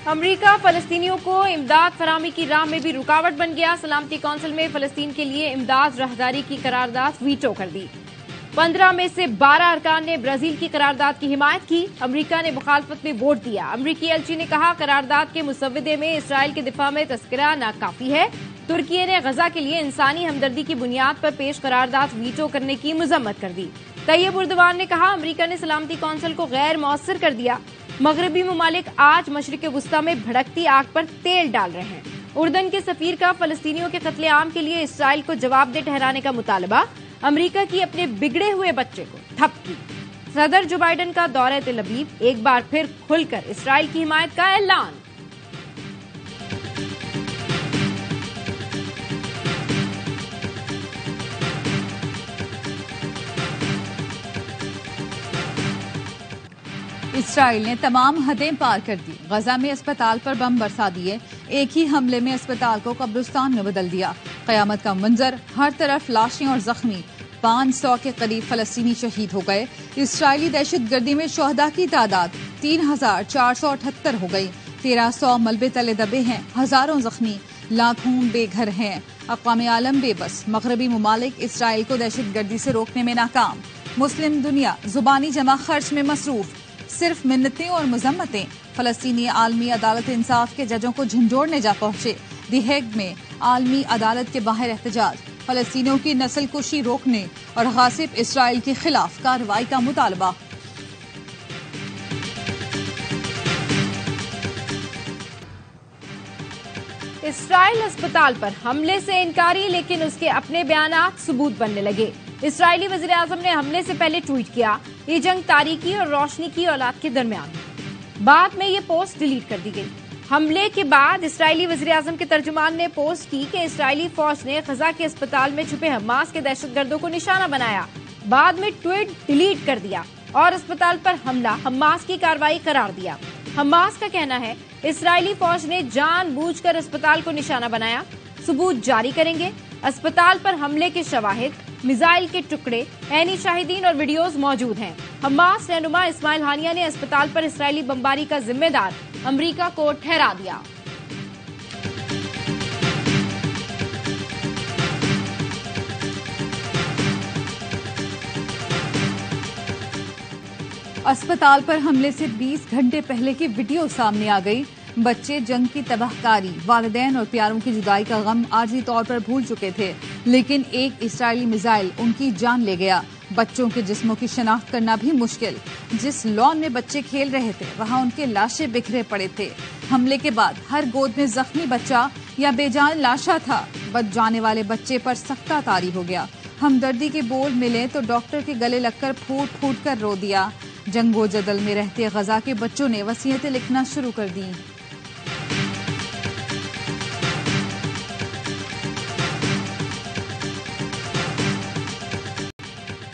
امریکہ فلسطینیوں کو امداد فراہمی کی راہ میں بھی رکاوٹ بن گیا۔ سلامتی کونسل میں فلسطین کے لیے امداد راہداری کی قرارداد ویٹو کر دی۔ 15 میں سے 12 ارکان نے برازیل کی قرارداد کی حمایت کی۔ امریکہ نے مخالفت میں ووٹ دیا۔ امریکی ایلچی نے کہا قرارداد کے مسودے میں اسرائیل کے دفاع میں تذکرہ ناکافی ہے۔ ترکی نے غزہ کے لیے انسانی ہمدردی کی بنیاد پر پیش قرارداد ویٹو کرنے کی مذمت کر دی۔ طیب اردوان نے کہا امریکہ نے سلامتی کونسل کو غیر مؤثر کر دیا۔ مغربی ممالک آج مشرق وسطی میں بھڑکتی آگ پر تیل ڈال رہے ہیں۔ اردن کے سفیر کا فلسطینیوں کے قتل عام کے لیے اسرائیل کو جواب دہ ٹھہرانے کا مطالبہ۔ امریکہ کی اپنے بگڑے ہوئے بچے کو تھپ کی۔ صدر جو بائیڈن کا دورہ تل ابیب، ایک بار پھر کھل کر اسرائیل کی حمایت کا اعلان۔ اسرائیل نے تمام حدیں پار کر دی۔ غزہ میں اسپتال پر بم برسا دیے۔ ایک ہی حملے میں اسپتال کو قبرستان میں بدل دیا۔ قیامت کا منظر، ہر طرف لاشیں اور زخمی۔ 500 کے قریب فلسطینی شہید ہو گئے۔ اسرائیلی دہشت گردی میں شہداء کی تعداد 3478 ہو گئی۔ 1300 ملبے تلے دبے ہیں، ہزاروں زخمی، لاکھوں بے گھر ہیں۔ اقوام عالم بے بس۔ مغربی ممالک اسرائیل کو دہشت گردی سے روکنے میں ناکام۔ مسلم دنیا زبانی جمع خرچ میں مصروف، صرف منتیں اور مذمتیں۔ فلسطینی عالمی عدالت انصاف کے ججوں کو جھنجھوڑنے جا پہنچے۔ دی ہیگ میں عالمی عدالت کے باہر احتجاج۔ فلسطینیوں کی نسل کشی روکنے اور غاصب اسرائیل کے خلاف کارروائی کا مطالبہ۔ اسرائیل اسپتال پر حملے سے انکاری، لیکن اس کے اپنے بیانات ثبوت بننے لگے۔ اسرائیلی وزیراعظم نے حملے سے پہلے ٹویٹ کیا، یہ جنگ تاریکی اور روشنی کی اولاد کے درمیان ہے۔ بعد میں یہ پوسٹ ڈیلیٹ کر دی گئی۔ حملے کے بعد اسرائیلی وزیراعظم کے ترجمان نے پوسٹ کی کہ اسرائیلی فوج نے غزہ کے اسپتال میں چھپے حماس کے دہشت گردوں کو نشانہ بنایا۔ بعد میں ٹویٹ ڈیلیٹ کر دیا اور اسپتال پر حملہ حماس کی کارروائی قرار دیا۔ حماس کا کہنا ہے اسرائیلی فوج نے جان بوجھ کر اسپتال کو نشانہ بنایا، ثبوت جاری کریں گے۔ اسپتال پر حملے کے شواہد، میزائل کے ٹکڑے، عینی شاہدین اور ویڈیوز موجود ہیں۔ حماس رہنما اسماعیل ہانیہ نے اسپتال پر اسرائیلی بمباری کا ذمہ دار امریکہ کو ٹھہرا دیا۔ اسپتال پر حملے سے 20 گھنٹے پہلے کی ویڈیو سامنے آ گئی۔ بچے جنگ کی تباہ کاری، والدین اور پیاروں کی جدائی کا غم عارضی طور پر بھول چکے تھے، لیکن ایک اسرائیلی میزائل ان کی جان لے گیا۔ بچوں کے جسموں کی شناخت کرنا بھی مشکل۔ جس لان میں بچے کھیل رہے تھے وہاں ان کے لاشیں بکھرے پڑے تھے۔ حملے کے بعد ہر گود میں زخمی بچہ یا بے جان لاشا تھا۔ بچ جانے والے بچے پر سکتہ طاری ہو گیا۔ ہمدردی کے بول ملے تو ڈاکٹر کے گلے لگ کر پھوٹ پھوٹ کر رو دیا۔ جنگ و جدل میں رہتے غزہ کے بچوں نے وصیتیں لکھنا شروع کر دیں۔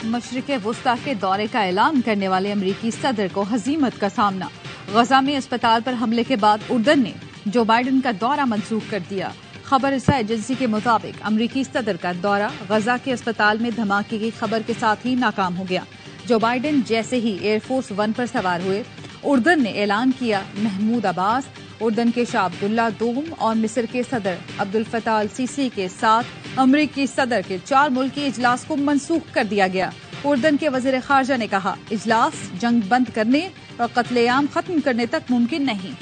مشرق وسطی کے دورے کا اعلان کرنے والے امریکی صدر کو ہزیمت کا سامنا۔ غزہ میں اسپتال پر حملے کے بعد اردن نے جو بائیڈن کا دورہ منسوخ کر دیا۔ خبر رساں ایجنسی کے مطابق امریکی صدر کا دورہ غزہ کے اسپتال میں دھماکے کی خبر کے ساتھ ہی ناکام ہو گیا۔ جو بائیڈن جیسے ہی ایئر فورس ون پر سوار ہوئے، اردن نے اعلان کیا محمود عباس، اردن کے شاہ عبداللہ دوم اور مصر کے صدر عبدالفتاح السیسی کے ساتھ امریکی صدر کے 4 ملکی اجلاس کو منسوخ کر دیا گیا۔ اردن کے وزیر خارجہ نے کہا اجلاس جنگ بند کرنے اور قتل عام ختم کرنے تک ممکن نہیں۔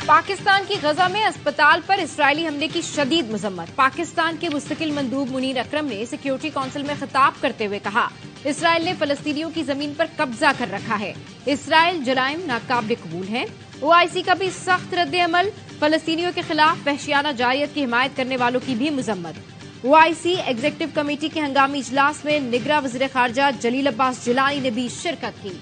پاکستان کی غزہ میں اسپتال پر اسرائیلی حملے کی شدید مذمت۔ پاکستان کے مستقل مندوب منیر اکرم نے سیکیورٹی کونسل میں خطاب کرتے ہوئے کہا اسرائیل نے فلسطینیوں کی زمین پر قبضہ کر رکھا ہے۔ اسرائیل جرائم ناقابل قبول ہیں۔ OIC کا بھی سخت رد عمل۔ فلسطینیوں کے خلاف وحشیانہ جارحیت کی حمایت کرنے والوں کی بھی مذمت۔ OIC ایگزیکٹو کمیٹی کے ہنگامی اجلاس میں نگراں وزیر خارجہ جلیل عباس جیلانی نے بھی شرکت کی۔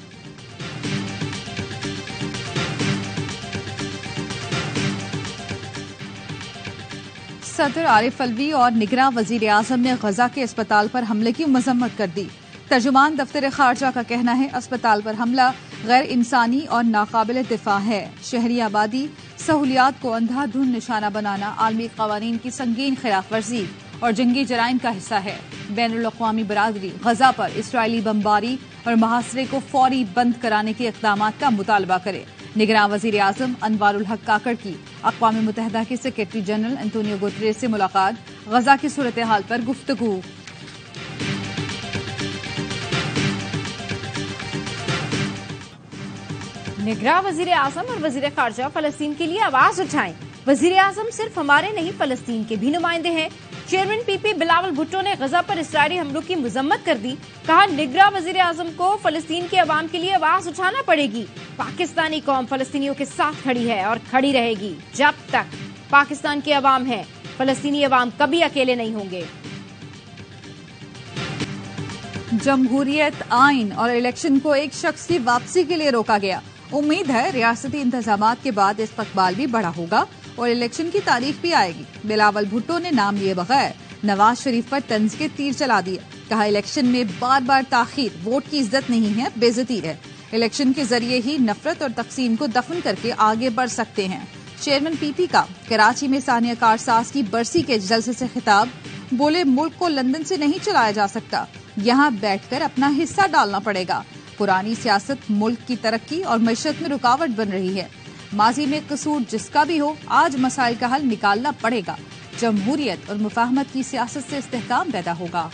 صدر عارف الوی اور نگراں وزیر اعظم نے غزہ کے اسپتال پر حملے کی مذمت کر دی۔ ترجمان دفتر خارجہ کا کہنا ہے اسپتال پر حملہ غیر انسانی اور ناقابل دفاع ہے۔ شہری آبادی سہولیات کو اندھا دھند نشانہ بنانا عالمی قوانین کی سنگین خلاف ورزی اور جنگی جرائم کا حصہ ہے۔ بین الاقوامی برادری غزہ پر اسرائیلی بمباری اور محاصرے کو فوری بند کرانے کے اقدامات کا مطالبہ کرے. نگراں وزیر اعظم انوار الحق کاکڑ کی اقوام متحدہ کے سیکرٹری جنرل انتونیو گوتریس سے ملاقات. غزہ کی صورتحال پر گفتگو. نگراں وزیر اعظم اور وزیر خارجہ فلسطین کے لیے آواز اٹھائیں. وزیر اعظم صرف ہمارے نہیں فلسطین کے بھی نمائندے ہیں. چیئرمین پی پی بلاول بھٹو نے غزہ پر اسرائیلی حملوں کی مذمت کر دی. کہا نگراں وزیر اعظم کو فلسطین کے عوام کے لیے آواز اٹھانا پڑے گی. پاکستانی قوم فلسطینیوں کے ساتھ کھڑی ہے اور کھڑی رہے گی جب تک پاکستان کے عوام ہیں. فلسطینی عوام کبھی اکیلے نہیں ہوں گے. جمہوریت آئین اور الیکشن کو ایک شخص کی واپسی کے لیے روکا گیا. امید ہے ریاستی انتظامات کے بعد استقبال بھی بڑا ہوگا اور الیکشن کی تاریخ بھی آئے گی. بلاول بھٹو نے نام لیے بغیر نواز شریف پر طنز کے تیر چلا دیے. کہا الیکشن میں بار بار تاخیر ووٹ کی عزت نہیں ہے، بے عزتی ہے. الیکشن کے ذریعے ہی نفرت اور تقسیم کو دفن کر کے آگے بڑھ سکتے ہیں. چیئرمین پی پی کا کراچی میں ثانیہ کارساز کی برسی کے جلسے سے خطاب. بولے ملک کو لندن سے نہیں چلایا جا سکتا، یہاں بیٹھ کر اپنا حصہ ڈالنا پڑے گا. پرانی سیاست ملک کی ترقی اور معیشت میں رکاوٹ بن رہی ہے. ماضی میں قصور جس کا بھی ہو آج مسائل کا حل نکالنا پڑے گا. جمہوریت اور مفاہمت کی سیاست سے استحکام پیدا ہوگا.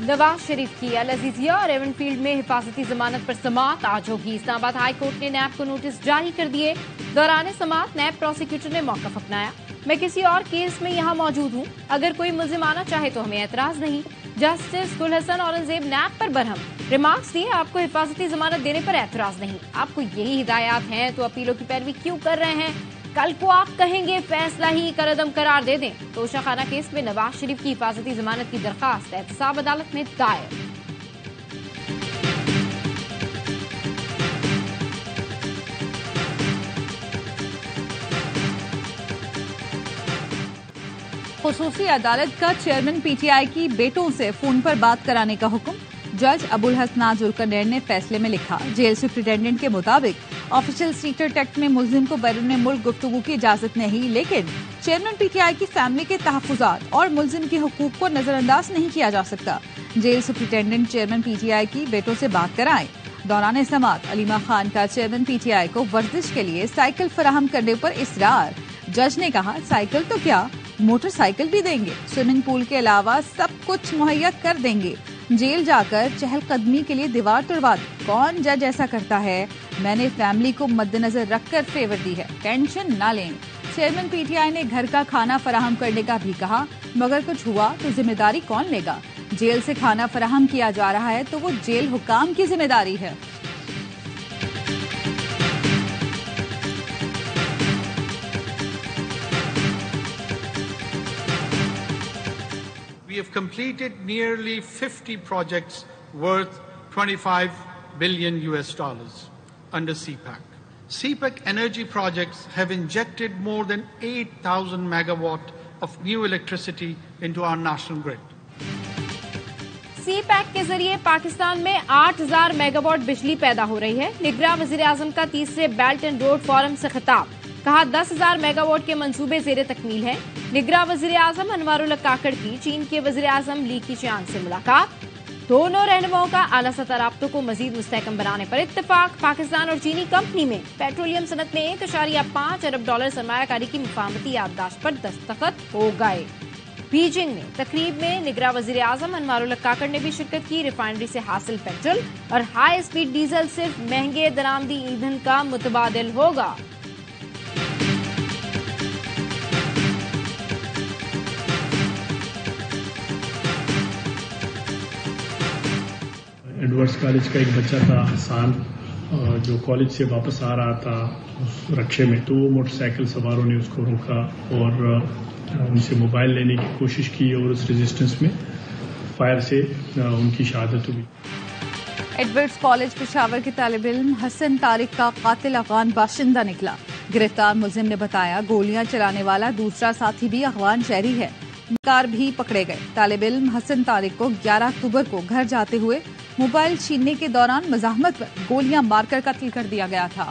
نواز شریف کی العزیزیہ اور ایون فیلڈ میں حفاظتی ضمانت پر سماعت آج ہوگی. اسلام آباد ہائی کورٹ نے نیب کو نوٹس جاری کر دیے. دوران سماعت نیب پروسیکیوٹر نے موقف اپنایا. میں کسی اور کیس میں یہاں موجود ہوں، اگر کوئی ملزم آنا چاہے تو ہمیں اعتراض نہیں. جسٹس گل حسن اورنگزیب نیب پر برہم. ریمارکس دیے آپ کو حفاظتی ضمانت دینے پر اعتراض نہیں، آپ کو یہی ہدایات ہیں تو اپیلوں کی پیروی کیوں کر رہے ہیں؟ کل کو آپ کہیں گے فیصلہ ہی کردم قرار دے دیں. توشہ خانہ کیس میں نواز شریف کی حفاظتی ضمانت کی درخواست احتساب عدالت میں دائر. خصوصی عدالت کا چیئرمین پی ٹی آئی کی بیٹوں سے فون پر بات کرانے کا حکم. جج ابوالحسنات ذوالقرنین نے فیصلے میں لکھا جیل سپرنٹینڈنٹ کے مطابق آفیشل سیکرٹ ایکٹ میں ملزم کو بیرون ملک گفتگو کی اجازت نہیں، لیکن چیئرمین پی ٹی آئی کی فیملی کے تحفظات اور ملزم کے حقوق کو نظر انداز نہیں کیا جا سکتا. Jail superintendent chairman P T I کی بیٹوں سے بات کرائیں. دوران سماعت علیمہ خان کا چیئرمین پی ٹی آئی کو ورزش کے لیے سائیکل فراہم کرنے پر اصرار. جج نے کہا سائیکل تو کیا، موٹر سائیکل بھی دیں گے، سوئمنگ پول کے علاوہ سب کچھ مہیا کر دیں گے. جیل جا کر چہل قدمی کے لیے دیوار توڑوا دی. کون جج ایسا کرتا ہے؟ میں نے فیملی کو مد نظر رکھ کر فیور دی ہے، ٹینشن نہ لیں. چیئرمین پی ٹی آئی نے گھر کا کھانا فراہم کرنے کا بھی کہا، مگر کچھ ہوا تو ذمہ داری کون لے گا؟ جیل سے کھانا فراہم کیا جا رہا ہے تو وہ جیل حکام کی ذمہ داری ہے. We have completed nearly 50 projects worth $25 billion under CPAC. CPAC energy projects have injected more than 8,000 megawatt of new electricity into our national grid. CPEC کے ذریعے پاکستان میں 8,000 میگا واٹ بجلی پیدا ہو رہی ہے. نگراں وزیر اعظم کا تیسرے بیلٹ اینڈ روڈ فورم سے خطاب. کہا 10,000 میگا واٹ کے منصوبے زیر تکمیل ہیں. نگراں وزیر اعظم انوار الحق کاکڑ کی چین کے وزیر اعظم لی کیچیانگ سے ملاقات. دونوں رہنماؤں کا اعلیٰ سطح رابطوں کو مزید مستحکم بنانے پر اتفاق. پاکستان اور چینی کمپنی میں پیٹرولیم صنعت میں $1.5 ارب سرمایہ کاری کی مفاہمتی یادداشت پر دستخط ہو گئے. بیجنگ میں تقریب میں نگراں وزیر اعظم انوار الحق کاکڑ نے بھی شرکت کی. ریفائنری سے حاصل پیٹرول اور ہائی اسپیڈ ڈیزل صرف مہنگے درآمدی ایندھن کا متبادل ہوگا. ایڈورڈز کالج کا ایک بچہ تھا حسان، جو کالج سے واپس آ رہا تھا اس رکشے میں، تو موٹر سائیکل سواروں نے اس کو روکا اور ان سے موبائل لینے کی کوشش کی اور اس ریزسٹنس میں فائر سے ان کی شہادت ہوئی. ایڈورڈز کالج پشاور کے طالب علم حسن طارق کا قاتل افغان باشندہ نکلا. گرفتار ملزم نے بتایا گولیاں چلانے والا دوسرا ساتھی بھی افغان شہری ہے. کار بھی پکڑے گئے. طالب علم حسن طارق کو 11 اکتوبر کو گھر جاتے ہوئے موبائل چھیننے کے دوران مزاحمت پر گولیاں مار کر قتل کر دیا گیا تھا.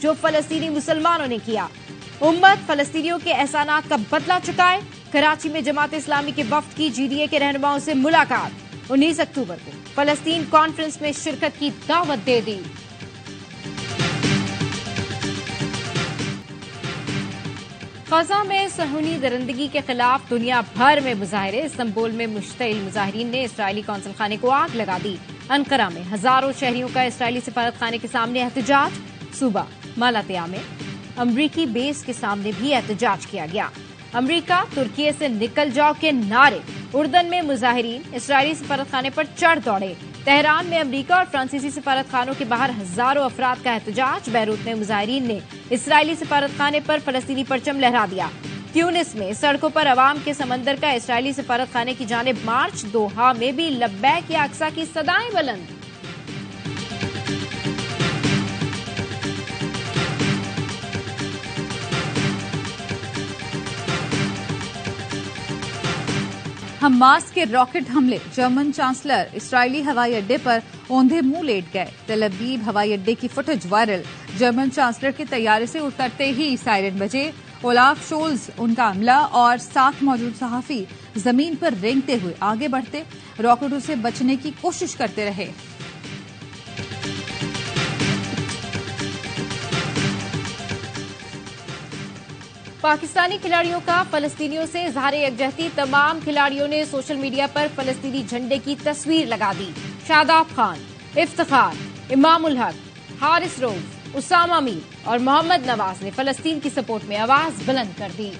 جو فلسطینی مسلمانوں نے کیا۔ امت فلسطینیوں کے احسانات کا بدلہ چکائے۔ کراچی میں جماعت اسلامی کے وفد کی GDA کے رہنماؤں سے ملاقات۔ 19 اکتوبر کو فلسطین کانفرنس میں شرکت کی دعوت دے دی۔ غزہ میں صہیونی درندگی کے خلاف دنیا بھر میں مظاہرے۔ استنبول میں مشتعل مظاہرین نے اسرائیلی قونصل خانے کو آگ لگا دی۔ انقرہ میں ہزاروں شہریوں کا اسرائیلی سفارت خانے کے سامنے احتجاج۔ صوبہ مالاتیا میں امریکی بیس کے سامنے بھی احتجاج کیا گیا۔ امریکہ ترکیے سے نکل جاؤ کے نعرے۔ اردن میں مظاہرین اسرائیلی سفارت خانے پر چڑھ دوڑے۔ تہران میں امریکہ اور فرانسیسی سفارت خانوں کے باہر ہزاروں افراد کا احتجاج۔ بیروت میں مظاہرین نے اسرائیلی سفارت خانے پر فلسطینی پرچم لہرا دیا۔ تیونس میں سڑکوں پر عوام کے سمندر کا اسرائیلی سفارت خانے کی جانب مارچ۔ دوحہ میں بھی لبیک یا اقصی کی صدائیں بلند۔ حماس کے راکٹ حملے۔ جرمن چانسلر اسرائیلی ہوائی اڈے پر اوندھے منہ لیٹ گئے۔ تل ابیب ہوائی اڈے کی فوٹیج وائرل۔ جرمن چانسلر کے طیارے سے اترتے ہی سائرن بجے۔ اولاف شولز، ان کا عملہ اور ساتھ موجود صحافی زمین پر رینگتے ہوئے آگے بڑھتے، راکٹوں سے بچنے کی کوشش کرتے رہے۔ پاکستانی کھلاڑیوں کا فلسطینیوں سے اظہار یکجہتی۔ تمام کھلاڑیوں نے سوشل میڈیا پر فلسطینی جھنڈے کی تصویر لگا دی۔ شاداب خان، افتخار، امام الحق، حارث روف، اسامہ میر اور محمد نواز نے فلسطین کی سپورٹ میں آواز بلند کر دی۔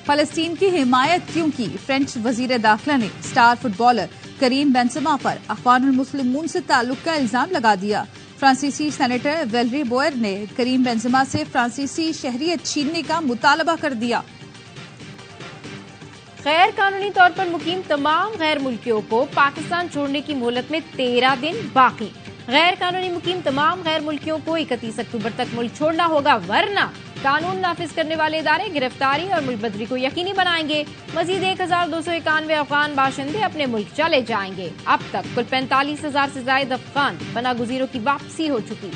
فلسطین کی حمایت کیوں کی؟ فرینچ وزیر داخلہ نے اسٹار فٹ بالر کریم بینزما پر اخوان المسلمون سے تعلق کا الزام لگا دیا۔ فرانسیسی سینیٹر ویلری بوئر نے کریم بینزما سے فرانسیسی شہریت چھیننے کا مطالبہ کر دیا۔ غیر قانونی طور پر مقیم تمام غیر ملکیوں کو پاکستان چھوڑنے کی مہلت میں 13 دن باقی۔ غیر قانونی مقیم تمام غیر ملکیوں کو 31 اکتوبر تک ملک چھوڑنا ہوگا، ورنہ قانون نافذ کرنے والے ادارے گرفتاری اور ملک بدری کو یقینی بنائیں گے۔ مزید 1291 افغان باشندے اپنے ملک چلے جائیں گے۔ اب تک کل 45,000 سے زائد افغان پناہ گزینوں کی واپسی ہو چکی۔